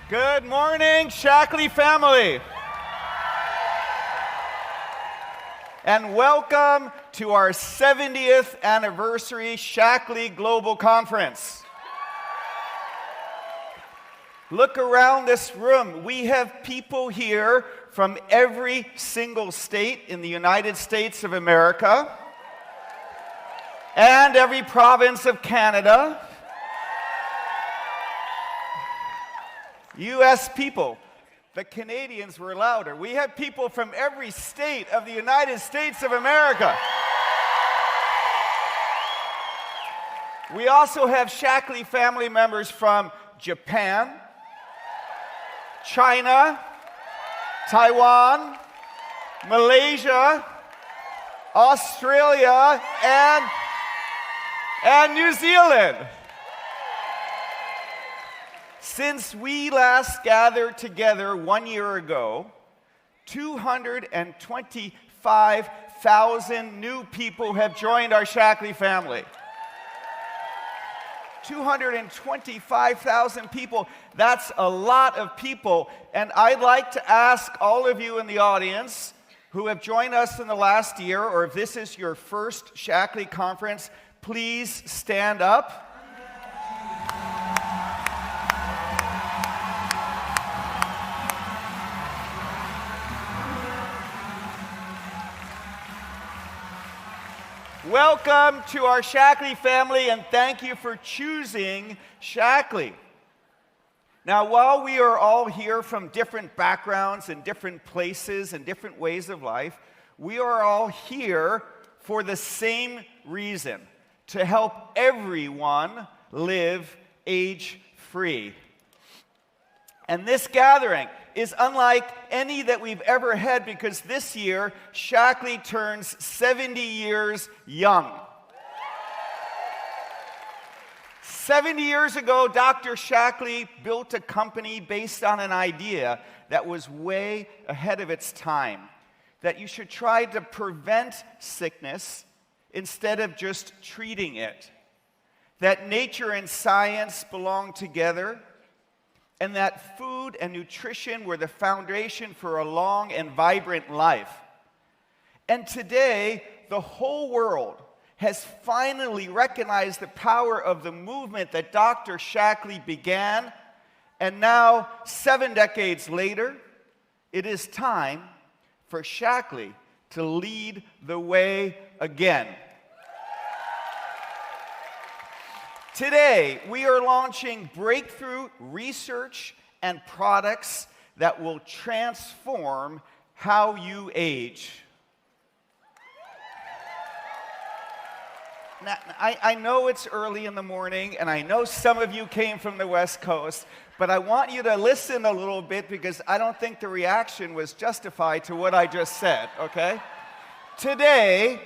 Good morning, Shaklee family. And welcome to our 70th anniversary Shaklee Global Conference. Look around this room. We have people here from every single state in the United States of America and every province of Canada. U.S. people. The Canadians were louder. We have people from every state of the United States of America. We also have Shaklee family members from Japan, China, Taiwan, Malaysia, Australia, and New Zealand. Since we last gathered together 1 year ago, 225,000 new people have joined our Shaklee family. 225,000 people. That's a lot of people. And I'd like to ask all of you in the audience who have joined us in the last year, or if this is your first Shaklee conference, please stand up. Welcome to our Shaklee family, and thank you for choosing Shaklee. Now, while we are all here from different backgrounds and different places and different ways of life, we are all here for the same reason: to help everyone live age-free. And this gathering is unlike any that we've ever had, because this year, Shaklee turns 70 years young. 70 years ago, Dr. Shaklee built a company based on an idea that was way ahead of its time, that you should try to prevent sickness instead of just treating it, that nature and science belong together, and that food and nutrition were the foundation for a long and vibrant life. And today, the whole world has finally recognized the power of the movement that Dr. Shaklee began, and now, 7 decades later, it is time for Shaklee to lead the way again. Today, we are launching breakthrough research and products that will transform how you age. Now, I know it's early in the morning, and I know some of you came from the West Coast, but I want you to listen a little bit, because I don't think the reaction was justified to what I just said, okay? Today,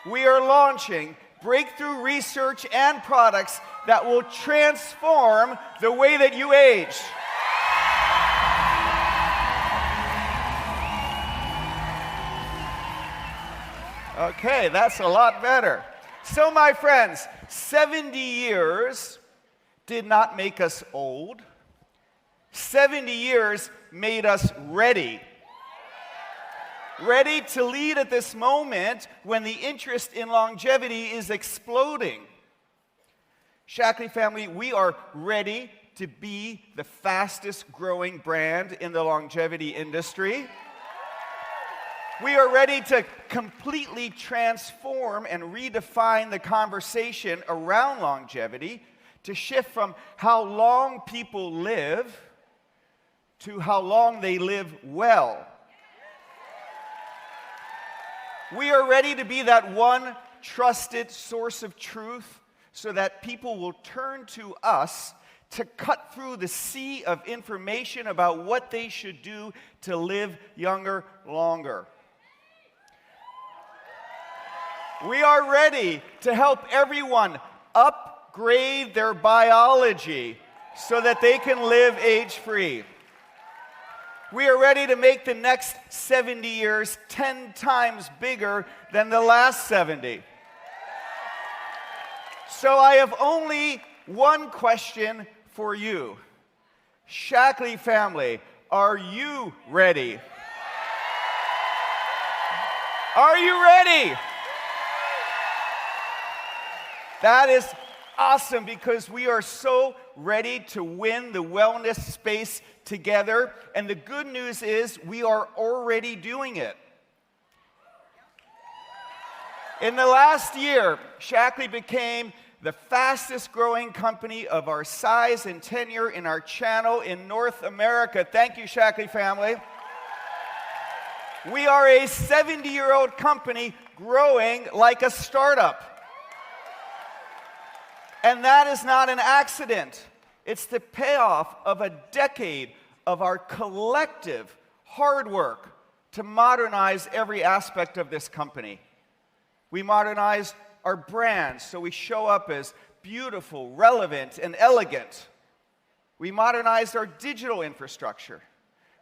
we are launching breakthrough research and products that will transform the way that you age. Okay, that's a lot better. So, my friends, 70 years did not make us old. 70 years made us ready. Ready to lead at this moment when the interest in longevity is exploding. Shaklee family, we are ready to be the fastest growing brand in the longevity industry. We are ready to completely transform and redefine the conversation around longevity, to shift from how long people live to how long they live well. We are ready to be that one trusted source of truth, so that people will turn to us to cut through the sea of information about what they should do to live younger, longer. We are ready to help everyone upgrade their biology so that they can live age-free. We are ready to make the next 70 years 10 times bigger than the last 70. So I have only one question for you. Shaklee family, are you ready? Are you ready? That is awesome, because we are so ready to win the wellness space together. And the good news is we are already doing it. In the last year, Shaklee became the fastest growing company of our size and tenure in our channel in North America. Thank you, Shaklee family. We are a 70-year-old company growing like a startup. And that is not an accident. It's the payoff of a decade of our collective hard work to modernize every aspect of this company. We modernized our brand so we show up as beautiful, relevant, and elegant. We modernized our digital infrastructure.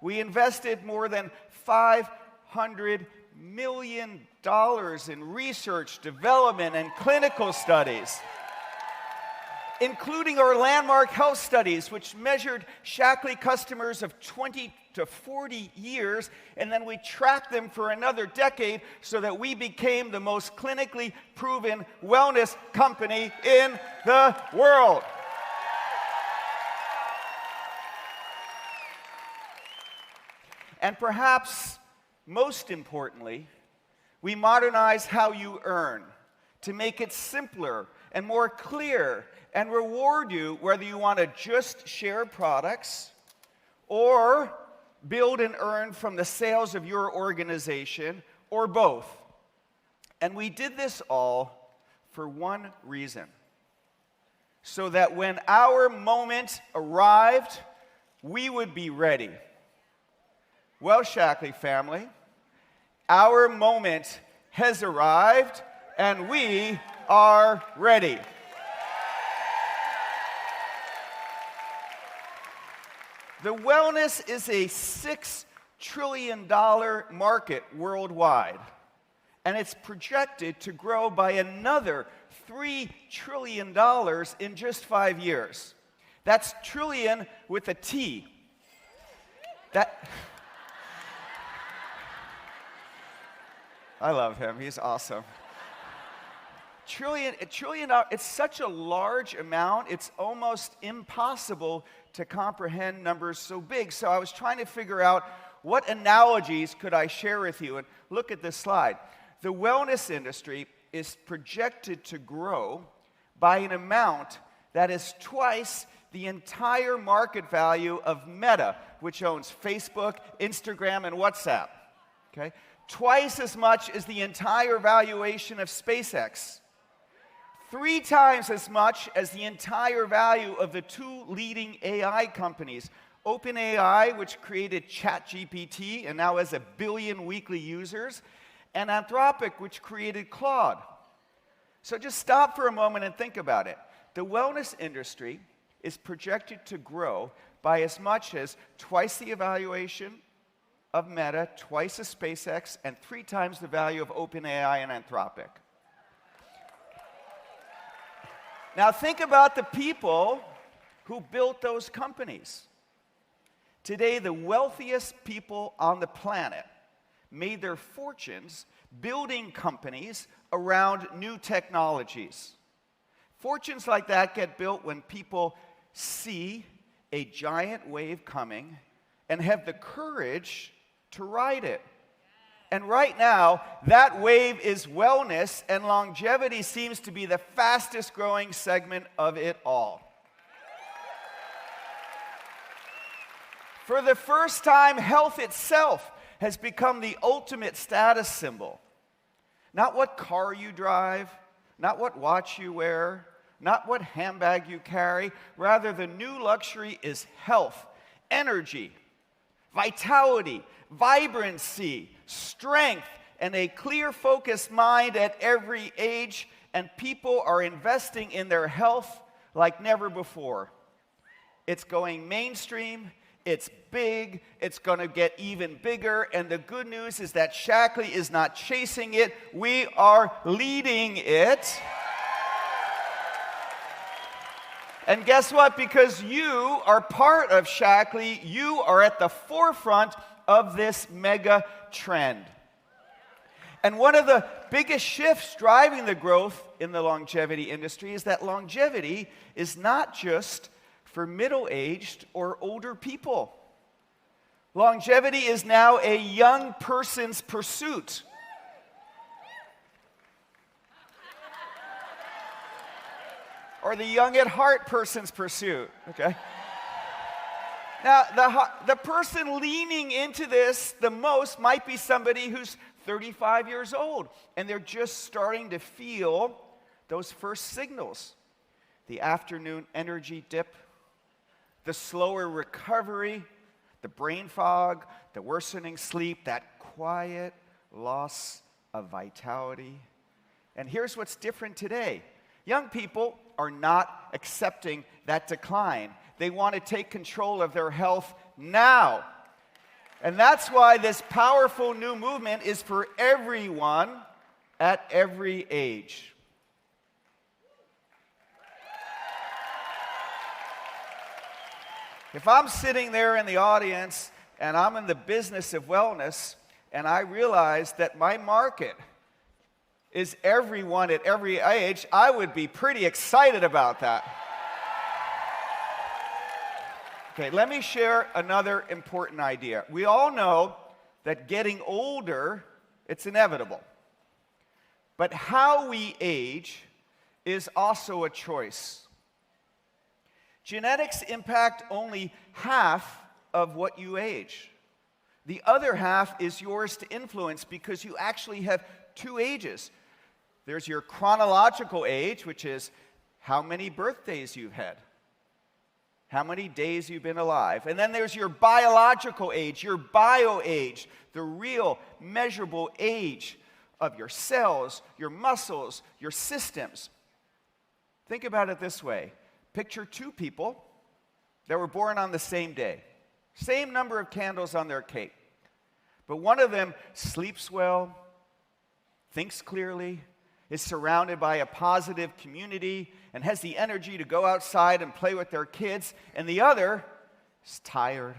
We invested more than $500 million in research, development, and clinical studies, including our landmark health studies, which measured Shaklee customers of 20 to 40 years, and then we tracked them for another decade so that we became the most clinically proven wellness company in the world. And perhaps most importantly, we modernize how you earn to make it simpler and more clear and reward you whether you want to just share products or build and earn from the sales of your organization, or both. And we did this all for one reason: so that when our moment arrived, we would be ready. Well, Shaklee family, our moment has arrived, and we are ready. The wellness is a $6 trillion market worldwide, and it's projected to grow by another $3 trillion in just 5 years. That's trillion with a T. I love him. He's awesome. Trillion, it's such a large amount, it's almost impossible to comprehend numbers so big. So I was trying to figure out what analogies could I share with you. And look at this slide. The wellness industry is projected to grow by an amount that is twice the entire market value of Meta, which owns Facebook, Instagram, and WhatsApp. Okay? Twice as much as the entire valuation of SpaceX. 3 times as much as the entire value of the 2 leading AI companies. OpenAI, which created ChatGPT and now has 1 billion weekly users, and Anthropic, which created Claude. So just stop for a moment and think about it. The wellness industry is projected to grow by as much as twice the evaluation of Meta, twice as SpaceX, and 3 times the value of OpenAI and Anthropic. Now think about the people who built those companies. Today, the wealthiest people on the planet made their fortunes building companies around new technologies. Fortunes like that get built when people see a giant wave coming and have the courage to ride it. And right now, that wave is wellness, and longevity seems to be the fastest growing segment of it all. For the first time, health itself has become the ultimate status symbol. Not what car you drive, not what watch you wear, not what handbag you carry. Rather, the new luxury is health, energy, vitality, vibrancy, strength, and a clear, focused mind at every age, and people are investing in their health like never before. It's going mainstream, it's big, it's going to get even bigger, and the good news is that Shaklee is not chasing it, we are leading it. And guess what? Because you are part of Shaklee, you are at the forefront of this mega trend. And one of the biggest shifts driving the growth in the longevity industry is that longevity is not just for middle-aged or older people. Longevity is now a young person's pursuit. Or the young at heart person's pursuit, okay? Now, the person leaning into this the most might be somebody who's 35 years old, and they're just starting to feel those first signals. The afternoon energy dip, the slower recovery, the brain fog, the worsening sleep, that quiet loss of vitality. And here's what's different today. Young people are not accepting that decline. They want to take control of their health now. And that's why this powerful new movement is for everyone at every age. If I'm sitting there in the audience and I'm in the business of wellness and I realize that my market is everyone at every age, I would be pretty excited about that. Okay, let me share another important idea. We all know that getting older, it's inevitable. But how we age is also a choice. Genetics impact only half of what you age. The other half is yours to influence because you actually have two ages. There's your chronological age, which is how many birthdays you've had, how many days you've been alive. And then there's your biological age, your bio age, the real measurable age of your cells, your muscles, your systems. Think about it this way. Picture two people that were born on the same day, same number of candles on their cake. But one of them sleeps well, thinks clearly, is surrounded by a positive community, and has the energy to go outside and play with their kids. And the other is tired,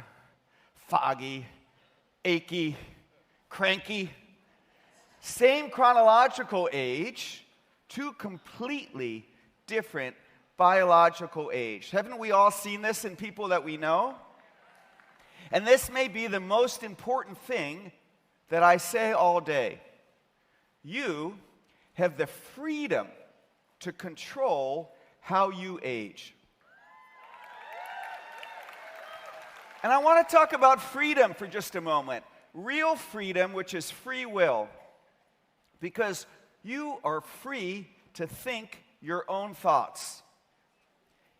foggy, achy, cranky. Same chronological age, two completely different biological age. Haven't we all seen this in people that we know? And this may be the most important thing that I say all day. You have the freedom to control how you age. And I want to talk about freedom for just a moment. Real freedom, which is free will. Because you are free to think your own thoughts.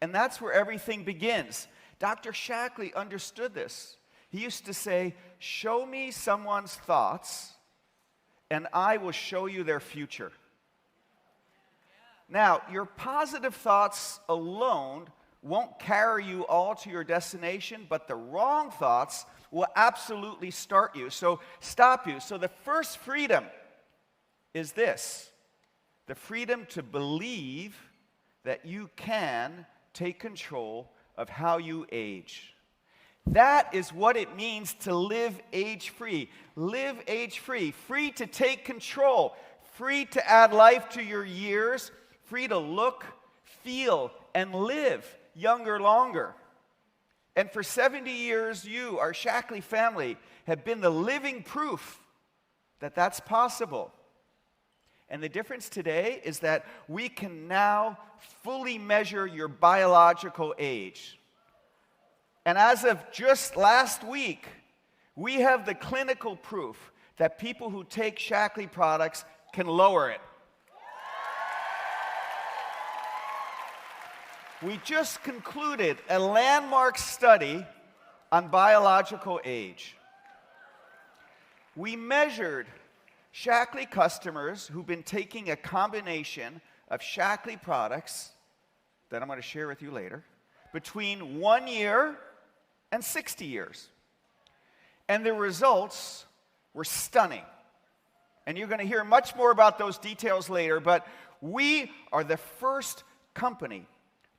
And that's where everything begins. Dr. Shaklee understood this. He used to say, show me someone's thoughts, and I will show you their future. Now, your positive thoughts alone won't carry you all to your destination, but the wrong thoughts will absolutely stop you. So the first freedom is this: the freedom to believe that you can take control of how you age. That is what it means to live age-free. Live age-free, free to take control, free to add life to your years, free to look, feel, and live younger longer. And for 70 years, you, our Shaklee family, have been the living proof that that's possible. And the difference today is that we can now fully measure your biological age. And as of just last week, we have the clinical proof that people who take Shaklee products can lower it. We just concluded a landmark study on biological age. We measured Shaklee customers who've been taking a combination of Shaklee products that I'm going to share with you later between 1 year and 60 years. And the results were stunning. And you're going to hear much more about those details later, but we are the first company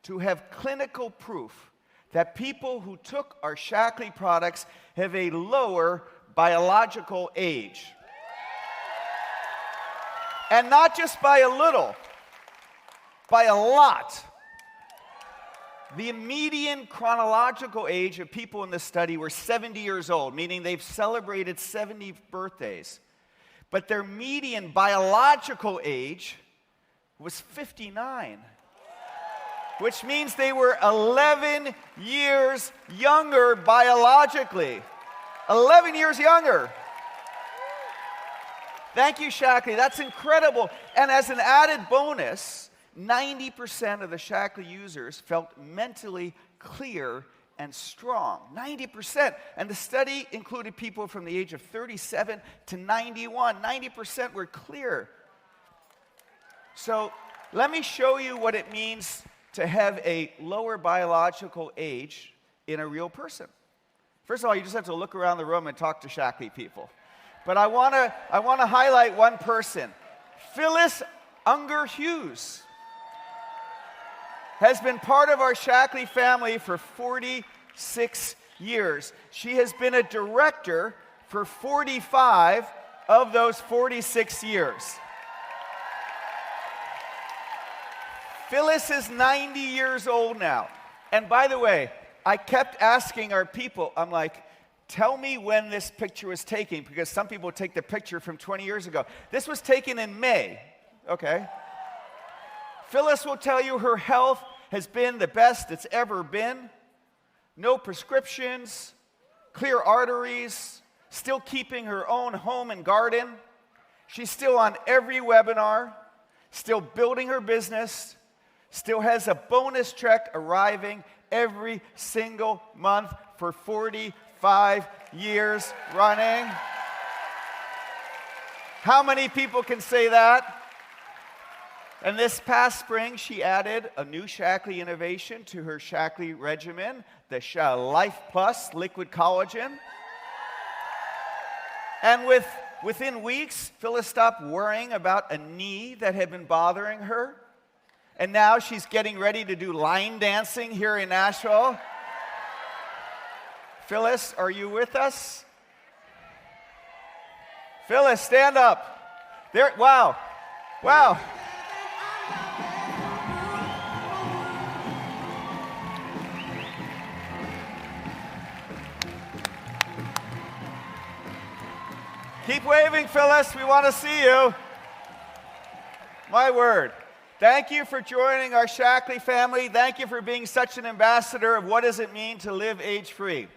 to have clinical proof that people who took our Shaklee products have a lower biological age. And not just by a little, by a lot. The median chronological age of people in the study were 70 years old, meaning they've celebrated 70 birthdays. But their median biological age was 59, which means they were 11 years younger biologically. 11 years younger. Thank you, Shaklee. That's incredible. And as an added bonus, 90% of the Shaklee users felt mentally clear and strong. 90%. And the study included people from the age of 37 to 91. 90% were clear. So let me show you what it means to have a lower biological age in a real person. First of all, you just have to look around the room and talk to Shaklee people. But I want to highlight one person. Phyllis Unger Hughes has been part of our Shaklee family for 46 years. She has been a director for 45 of those 46 years. Phyllis is 90 years old now. And by the way, I kept asking our people, I'm like, tell me when this picture was taken, because some people take the picture from 20 years ago. This was taken in May, okay? Phyllis will tell you her health has been the best it's ever been. No prescriptions, clear arteries, still keeping her own home and garden. She's still on every webinar, still building her business, still has a bonus check arriving every single month for 45 years running. How many people can say that? And this past spring, she added a new Shaklee innovation to her Shaklee regimen, the Life Plus liquid collagen. And within weeks, Phyllis stopped worrying about a knee that had been bothering her. And now she's getting ready to do line dancing here in Nashville. Phyllis, are you with us? Phyllis, stand up. There, wow. Wow. Keep waving, Phyllis. We want to see you. My word. Thank you for joining our Shaklee family. Thank you for being such an ambassador of what does it mean to live age-free.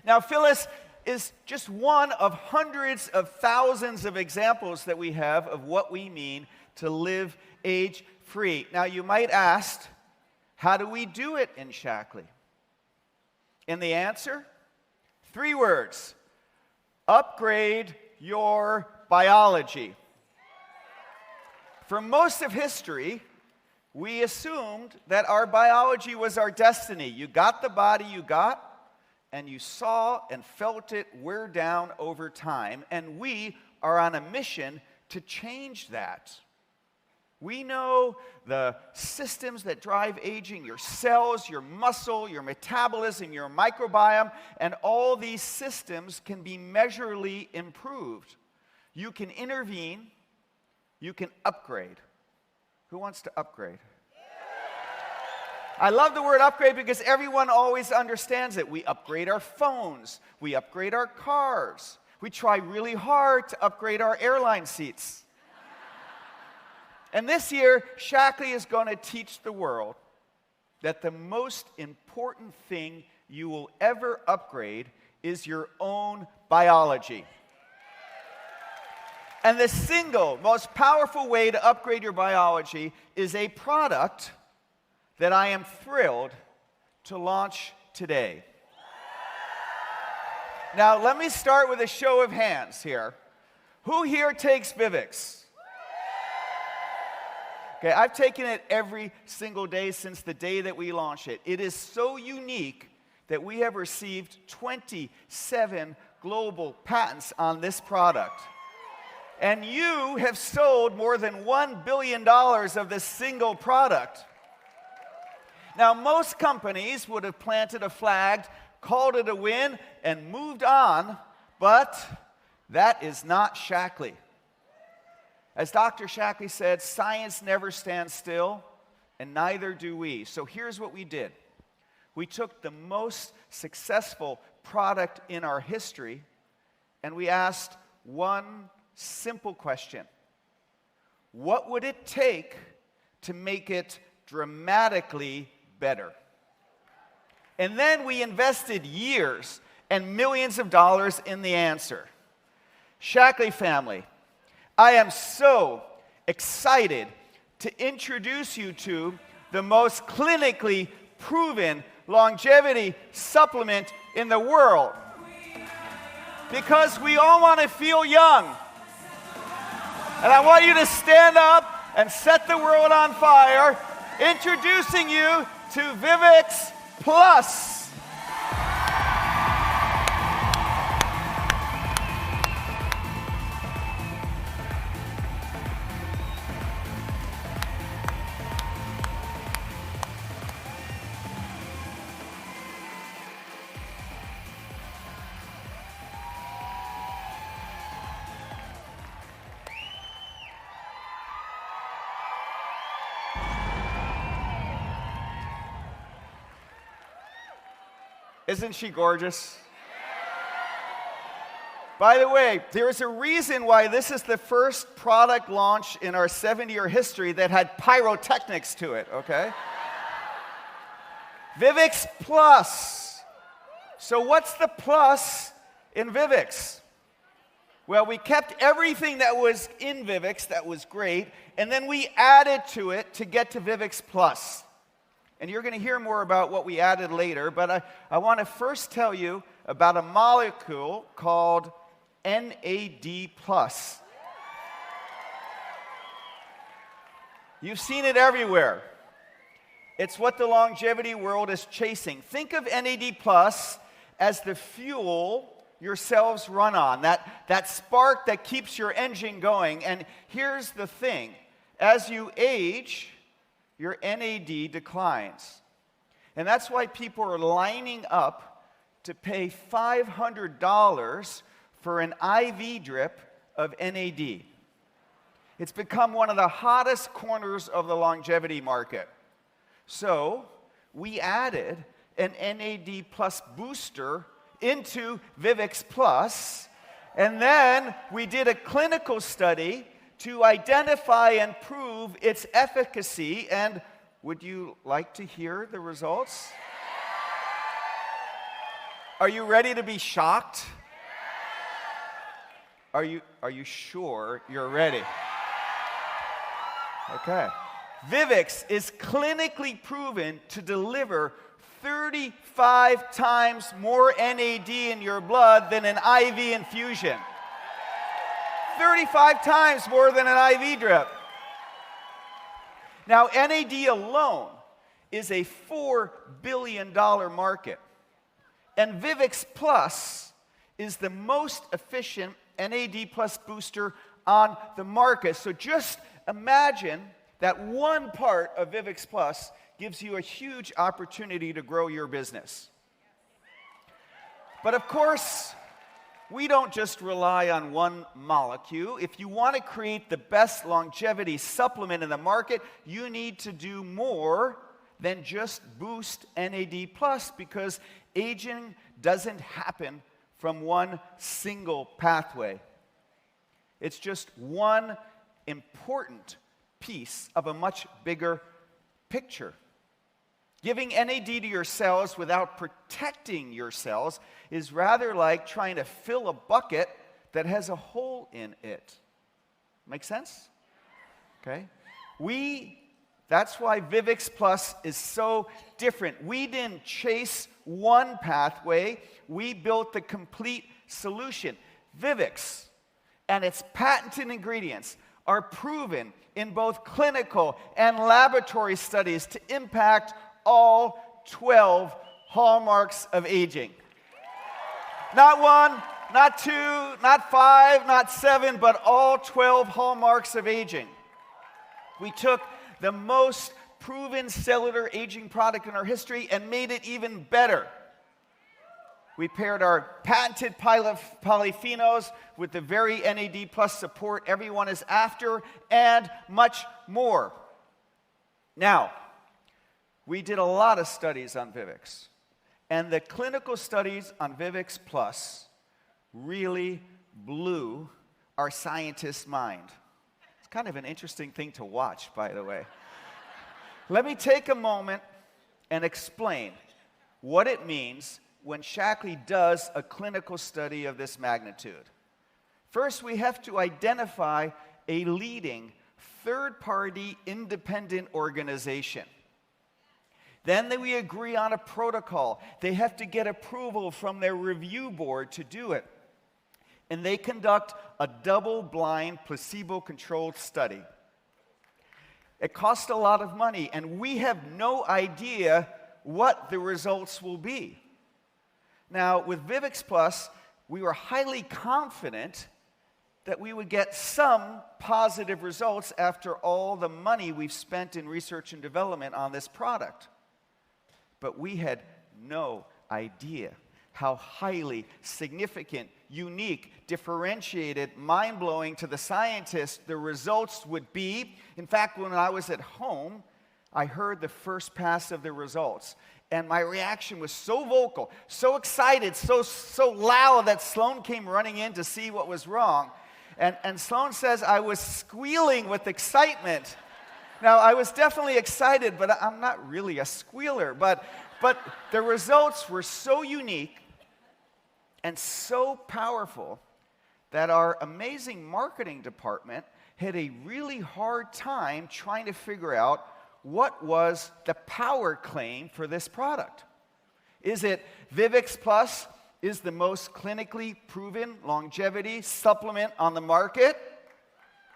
Now, Phyllis is just one of hundreds of thousands of examples that we have of what we mean to live age-free. Now, you might ask, how do we do it in Shaklee? And the answer? 3 words. Upgrade your biology. For most of history, we assumed that our biology was our destiny. You got the body you got, and you saw and felt it wear down over time, and we are on a mission to change that. We know the systems that drive aging, your cells, your muscle, your metabolism, your microbiome, and all these systems can be measurably improved. You can intervene, you can upgrade. Who wants to upgrade? I love the word upgrade because everyone always understands it. We upgrade our phones, we upgrade our cars, we try really hard to upgrade our airline seats. And this year, Shaklee is going to teach the world that the most important thing you will ever upgrade is your own biology. And the single most powerful way to upgrade your biology is a product that I am thrilled to launch today. Now, let me start with a show of hands here. Who here takes Vivix? Okay, I've taken it every single day since the day that we launched it. It is so unique that we have received 27 global patents on this product. And you have sold more than $1 billion of this single product. Now, most companies would have planted a flag, called it a win, and moved on, but that is not Shaklee. As Dr. Shaklee said, science never stands still, and neither do we. So here's what we did. We took the most successful product in our history, and we asked one simple question. What would it take to make it dramatically better? And then we invested years and millions of dollars in the answer. Shaklee family, I am so excited to introduce you to the most clinically proven longevity supplement in the world. Because we all want to feel young. And I want you to stand up and set the world on fire, introducing you to Vivix Plus. Isn't she gorgeous? By the way, there is a reason why this is the first product launch in our 70-year history that had pyrotechnics to it, okay? Vivix Plus. So what's the plus in Vivix? Well, we kept everything that was in Vivix that was great, and then we added to it to get to Vivix Plus. And you're going to hear more about what we added later, but I want to first tell you about a molecule called NAD+. You've seen it everywhere. It's what the longevity world is chasing. Think of NAD+ as the fuel your cells run on, that spark that keeps your engine going. And here's the thing. As you age, your NAD declines. And that's why people are lining up to pay $500 for an IV drip of NAD. It's become one of the hottest corners of the longevity market. So we added an NAD plus booster into Vivix Plus, and then we did a clinical study to identify and prove its efficacy. And would you like to hear the results? Are you ready to be shocked? Are you sure you're ready? Okay. Vivix is clinically proven to deliver 35 times more NAD in your blood than an IV infusion. 35 times more than an IV drip. Now, NAD alone is a $4 billion market. And Vivix Plus is the most efficient NAD plus booster on the market. So just imagine that one part of Vivix Plus gives you a huge opportunity to grow your business. But of course, we don't just rely on one molecule. If you want to create the best longevity supplement in the market, you need to do more than just boost NAD+, because aging doesn't happen from one single pathway. It's just one important piece of a much bigger picture. Giving NAD to your cells without protecting your cells is rather like trying to fill a bucket that has a hole in it. Make sense? Okay. That's why Vivix Plus is so different. We didn't chase one pathway. We built the complete solution. Vivix and its patented ingredients are proven in both clinical and laboratory studies to impact all 12 hallmarks of aging. Not one, not two, not five, not seven, but all 12 hallmarks of aging. We took the most proven cellular aging product in our history and made it even better. We paired our patented polyphenols with the very NAD plus support everyone is after, and much more. Now, we did a lot of studies on Vivix, and the clinical studies on Vivix Plus really blew our scientists' mind. It's kind of an interesting thing to watch, by the way. Let me take a moment and explain what it means when Shaklee does a clinical study of this magnitude. First, we have to identify a leading third-party independent organization. Then we agree on a protocol. They have to get approval from their review board to do it. And they conduct a double-blind, placebo-controlled study. It costs a lot of money, and we have no idea what the results will be. Now, with Vivix Plus, we were highly confident that we would get some positive results after all the money we've spent in research and development on this product. But we had no idea how highly significant, unique, differentiated, mind-blowing to the scientists the results would be. In fact, when I was at home, I heard the first pass of the results. And my reaction was so vocal, so excited, so loud that Sloan came running in to see what was wrong. And Sloan says I was squealing with excitement. Now, I was definitely excited, but I'm not really a squealer. But the results were so unique and so powerful that our amazing marketing department had a really hard time trying to figure out what was the power claim for this product. Is it Vivix Plus is the most clinically proven longevity supplement on the market?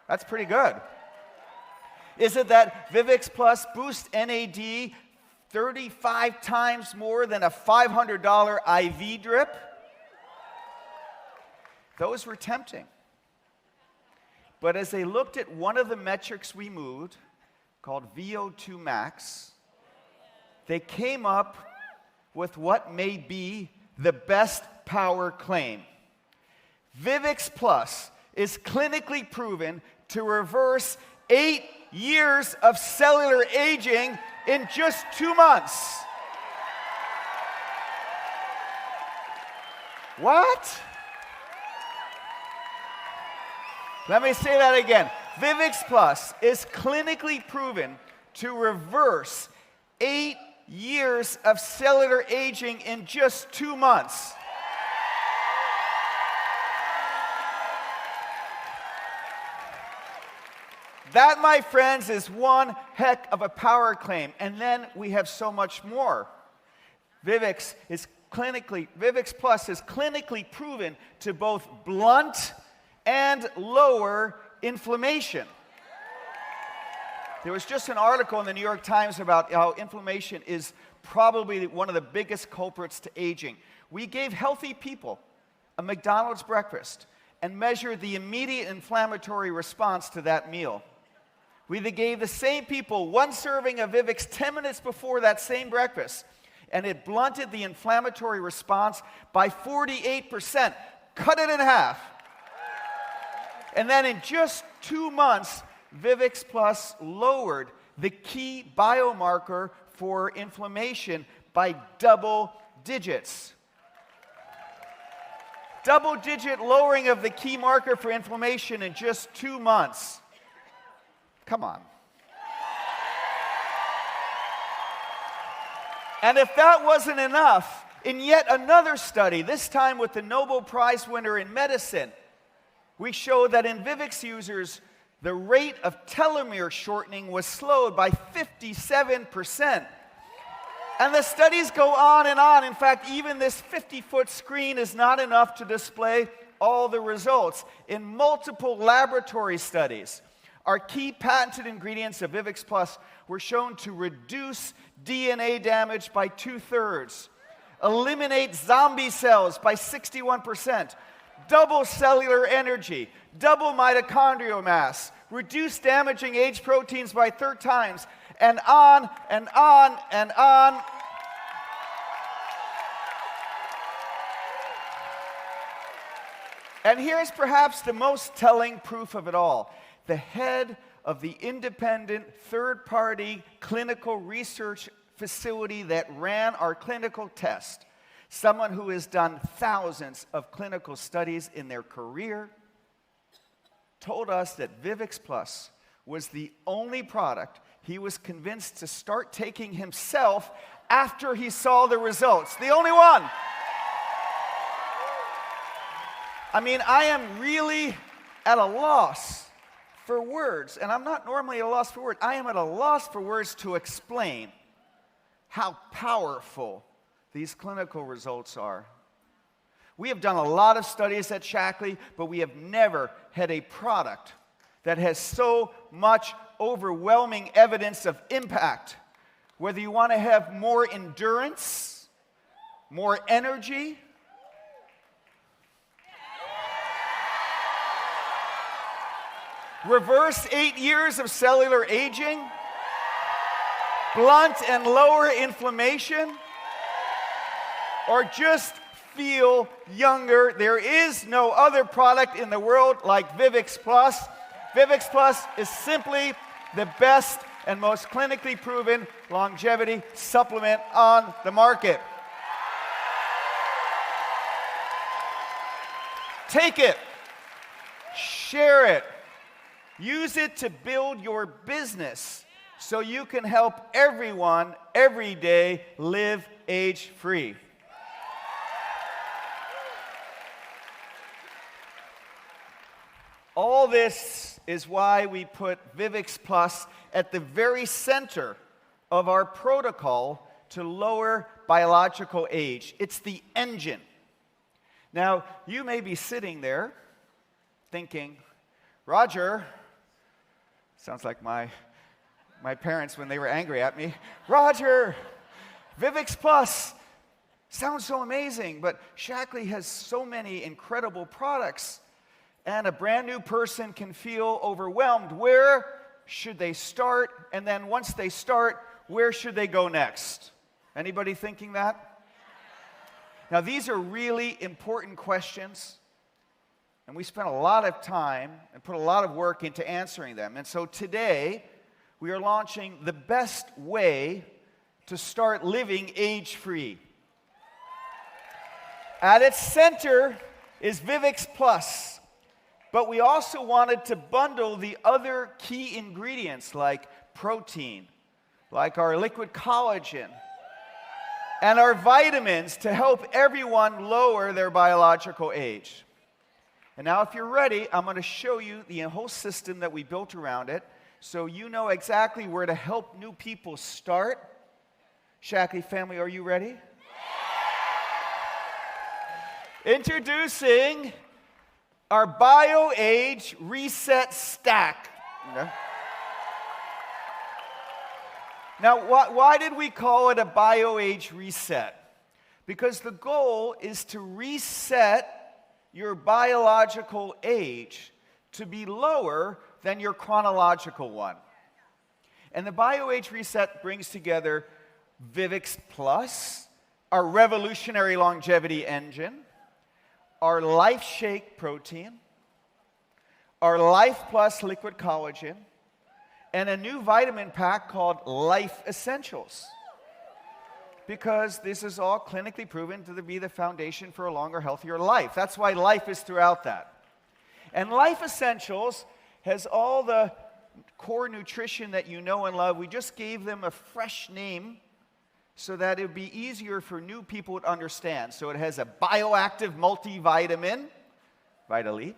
That's pretty good. Is it that Vivix Plus boosts NAD 35 times more than a $500 IV drip? Those were tempting. But as they looked at one of the metrics we moved, called VO2 max, they came up with what may be the best power claim. Vivix Plus is clinically proven to reverse 8 years of cellular aging in just 2 months. What? Let me say that again. Vivix Plus is clinically proven to reverse 8 years of cellular aging in just 2 months. That, my friends, is one heck of a power claim. And then we have so much more. Vivix Plus is clinically proven to both blunt and lower inflammation. There was just an article in the New York Times about how inflammation is probably one of the biggest culprits to aging. We gave healthy people a McDonald's breakfast and measured the immediate inflammatory response to that meal. We gave the same people one serving of Vivix 10 minutes before that same breakfast, and it blunted the inflammatory response by 48%. Cut it in half. And then in just 2 months, Vivix Plus lowered the key biomarker for inflammation by double digits. Double-digit lowering of the key marker for inflammation in just 2 months. Come on. And if that wasn't enough, in yet another study, this time with the Nobel Prize winner in medicine, we showed that in Vivix users, the rate of telomere shortening was slowed by 57%. And the studies go on and on. In fact, even this 50-foot screen is not enough to display all the results. In multiple laboratory studies, our key patented ingredients of Vivix Plus were shown to reduce DNA damage by 2/3, eliminate zombie cells by 61%, double cellular energy, double mitochondrial mass, reduce damaging age proteins by 3 times, and on and on and on. And here's perhaps the most telling proof of it all. The head of the independent third-party clinical research facility that ran our clinical test, someone who has done thousands of clinical studies in their career, told us that Vivix Plus was the only product he was convinced to start taking himself after he saw the results. The only one. I mean, I am really at a loss for words, and I'm not normally at a loss for words. I am at a loss for words to explain how powerful these clinical results are. We have done a lot of studies at Shaklee, but we have never had a product that has so much overwhelming evidence of impact. Whether you want to have more endurance, more energy, reverse 8 years of cellular aging, blunt and lower inflammation, or just feel younger. There is no other product in the world like Vivix Plus. Vivix Plus is simply the best and most clinically proven longevity supplement on the market. Take it, share it, use it to build your business so you can help everyone every day live age-free. All this is why we put Vivix Plus at the very center of our protocol to lower biological age. It's the engine. Now, you may be sitting there thinking, Roger, sounds like my parents when they were angry at me. Roger, Vivix Plus sounds so amazing, but Shaklee has so many incredible products. And a brand new person can feel overwhelmed. Where should they start? And then once they start, where should they go next? Anybody thinking that? Now, these are really important questions, and we spent a lot of time and put a lot of work into answering them. And so today, we are launching the best way to start living age-free. At its center is Vivix Plus. But we also wanted to bundle the other key ingredients like protein, like our liquid collagen, and our vitamins to help everyone lower their biological age. And now if you're ready, I'm going to show you the whole system that we built around it so you know exactly where to help new people start. Shaklee family, are you ready? Introducing our BioAge Reset Stack. Okay. Now, why did we call it a BioAge Reset? Because the goal is to reset your biological age to be lower than your chronological one. And the BioAge Reset brings together Vivix Plus, our revolutionary longevity engine, our Life Shake protein, our Life Plus liquid collagen, and a new vitamin pack called Life Essentials. Because this is all clinically proven to be the foundation for a longer, healthier life. That's why life is throughout that. And Life Essentials has all the core nutrition that you know and love. We just gave them a fresh name so that it would be easier for new people to understand. So it has a bioactive multivitamin, Vitali,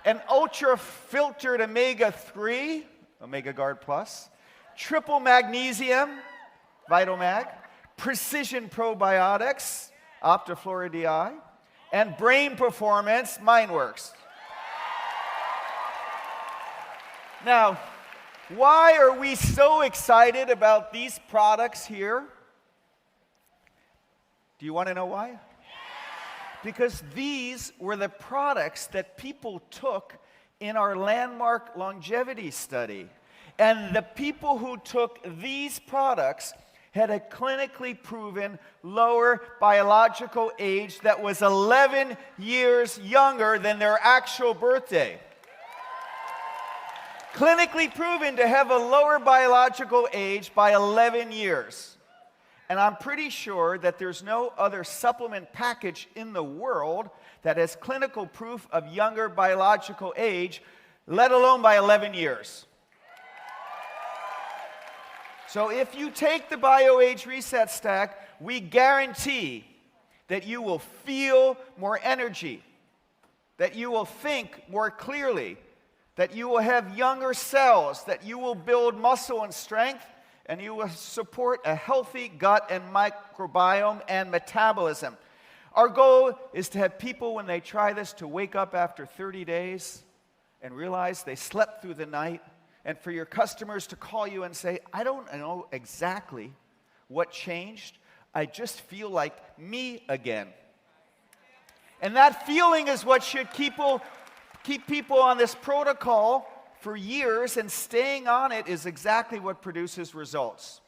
an ultra-filtered omega-3, Omega Guard Plus, triple magnesium, VitalMag, precision probiotics, Optiflora DI, and brain performance, MindWorks. Now, why are we so excited about these products here? Do you want to know why? Because these were the products that people took in our landmark longevity study. And the people who took these products had a clinically proven lower biological age that was 11 years younger than their actual birthday. Clinically proven to have a lower biological age by 11 years. And I'm pretty sure that there's no other supplement package in the world that has clinical proof of younger biological age, let alone by 11 years. So if you take the BioAge Reset Stack, we guarantee that you will feel more energy, that you will think more clearly, that you will have younger cells, that you will build muscle and strength, and you will support a healthy gut and microbiome and metabolism. Our goal is to have people, when they try this, to wake up after 30 days and realize they slept through the night, and for your customers to call you and say, I don't know exactly what changed, I just feel like me again. And that feeling is what should keep people on this protocol for years, and staying on it is exactly what produces results.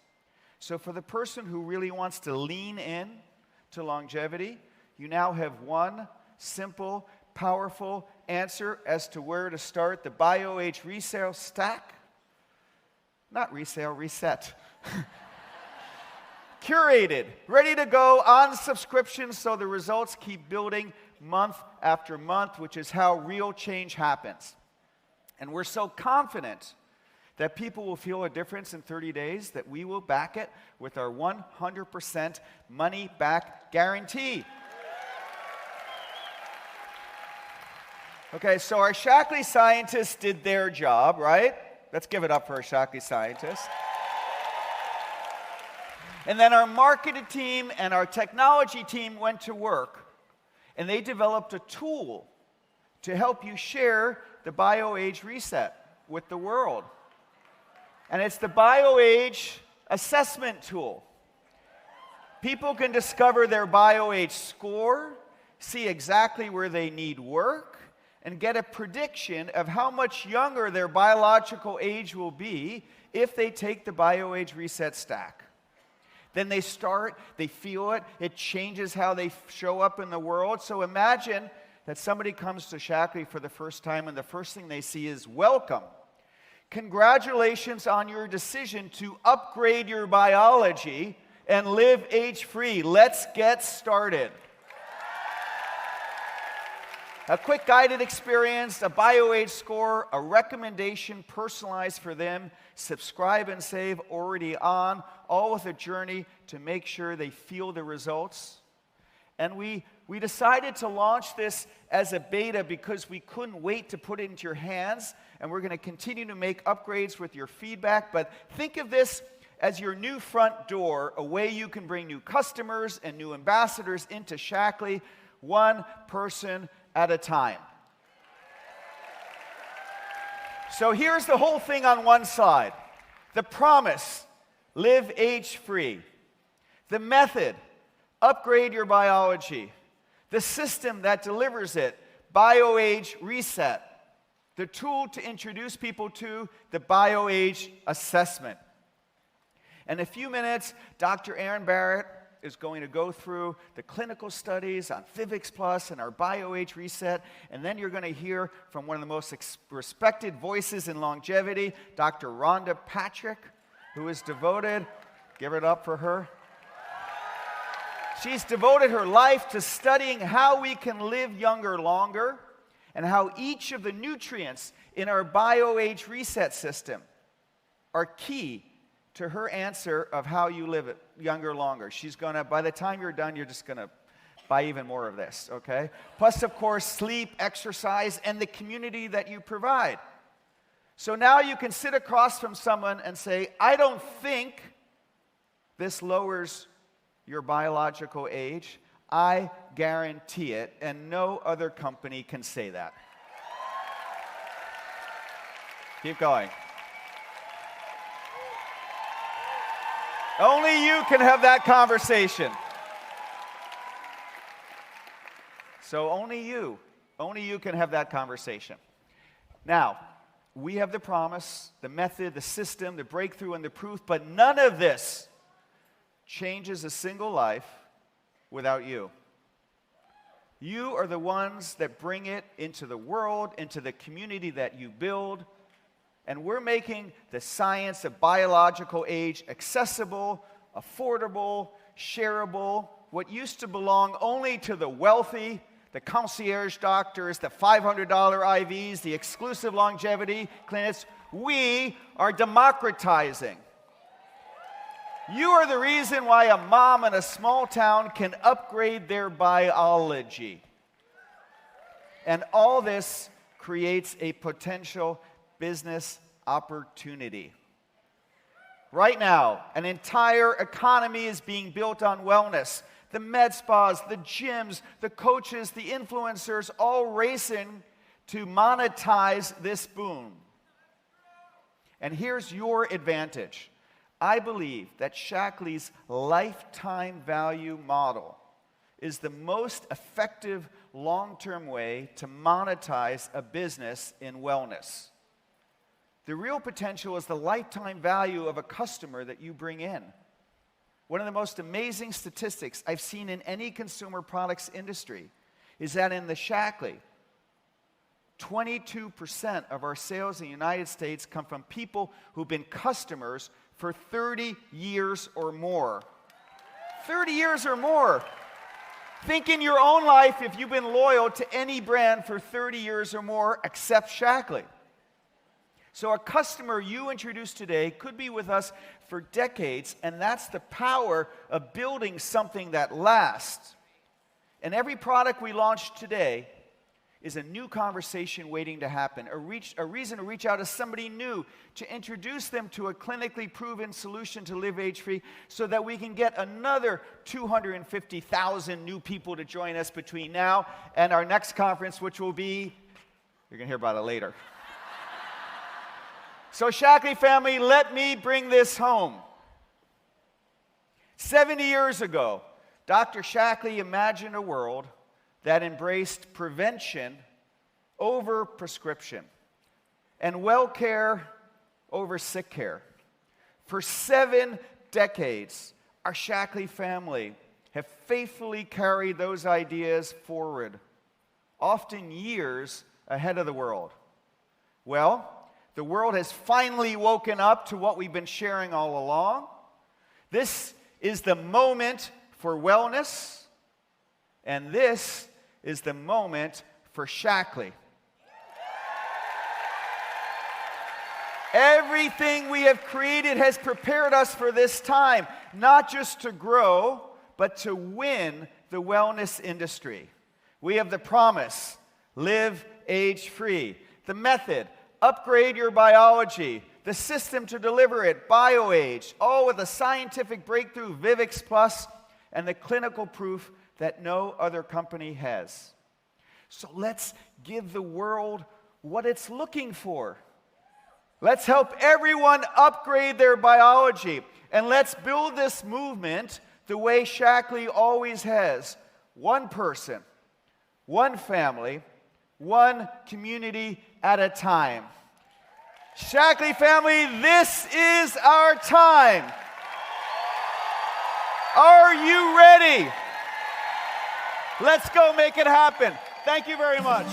So for the person who really wants to lean in to longevity, you now have one simple, powerful answer as to where to start the BioAge Resale Stack. Not resale, reset. Curated, ready to go on subscription, so the results keep building month after month, which is how real change happens. And we're so confident that people will feel a difference in 30 days that we will back it with our 100% money-back guarantee. Okay, so our Shaklee scientists did their job, right? Let's give it up for our Shaklee scientists. And then our marketing team and our technology team went to work, and they developed a tool to help you share the BioAge Reset with the world. And it's the BioAge assessment tool. People can discover their BioAge score, see exactly where they need work, and get a prediction of how much younger their biological age will be if they take the BioAge Reset Stack. Then they start, they feel it, it changes how they show up in the world. So imagine that somebody comes to Shaklee for the first time, and the first thing they see is, welcome. Congratulations on your decision to upgrade your biology and live age-free. Let's get started. A quick guided experience, a BioAge score, a recommendation personalized for them, subscribe and save already on, all with a journey to make sure they feel the results. And we decided to launch this as a beta because we couldn't wait to put it into your hands, and we're going to continue to make upgrades with your feedback. But think of this as your new front door, a way you can bring new customers and new ambassadors into Shaklee, one person at a time. So here's the whole thing on one side. The promise, live age-free. The method, upgrade your biology. The system that delivers it, BioAge Reset. The tool to introduce people to the BioAge assessment. In a few minutes, Dr. Aaron Barrett is going to go through the clinical studies on Vivix Plus and our BioAge Reset, and then you're going to hear from one of the most respected voices in longevity, Dr. Rhonda Patrick, who is devoted, give it up for her. She's devoted her life to studying how we can live younger longer and how each of the nutrients in our BioAge Reset system are key to her answer of how you live it younger longer. She's going to, by the time you're done, you're just going to buy even more of this, okay? Plus, of course, sleep, exercise, and the community that you provide. So now you can sit across from someone and say, I don't think this lowers your biological age. I guarantee it, and no other company can say that. Keep going. Only you can have that conversation. So only you can have that conversation. Now, We have the promise, the method, the system, the breakthrough, and the proof, but none of this changes a single life without you. You are the ones that bring it into the world, into the community that you build, and we're making the science of biological age accessible, affordable, shareable. What used to belong only to the wealthy, the concierge doctors, the $500 IVs, the exclusive longevity clinics, we are democratizing. You are the reason why a mom in a small town can upgrade their biology. And all this creates a potential business opportunity. Right now, an entire economy is being built on wellness. The med spas, the gyms, the coaches, the influencers, all racing to monetize this boom. And here's your advantage. I believe that Shaklee's lifetime value model is the most effective long-term way to monetize a business in wellness. The real potential is the lifetime value of a customer that you bring in. One of the most amazing statistics I've seen in any consumer products industry is that in the Shaklee, 22% of our sales in the United States come from people who've been customers for 30 years or more. 30 years or more. Think in your own life if you've been loyal to any brand for 30 years or more except Shaklee. So a customer you introduced today could be with us for decades, and that's the power of building something that lasts. And every product we launch today is a new conversation waiting to happen, a reason to reach out to somebody new, to introduce them to a clinically proven solution to live age-free so that we can get another 250,000 new people to join us between now and our next conference, which will be, you're going to hear about it later. So Shaklee family, let me bring this home. 70 years ago, Dr. Shaklee imagined a world that embraced prevention over prescription and wellcare over sick care. For 7 decades, our Shaklee family have faithfully carried those ideas forward, often years ahead of the world. Well, the world has finally woken up to what we've been sharing all along. This is the moment for wellness, and this is the moment for Shaklee. Everything we have created has prepared us for this time, not just to grow, but to win the wellness industry. We have the promise, live age-free. The method, upgrade your biology. The system to deliver it, BioAge, all with a scientific breakthrough, Vivix Plus, and the clinical proof that no other company has. So let's give the world what it's looking for. Let's help everyone upgrade their biology. And let's build this movement the way Shaklee always has. One person, one family, one community at a time. Shaklee family, this is our time. Are you ready? Let's go make it happen. Thank you very much.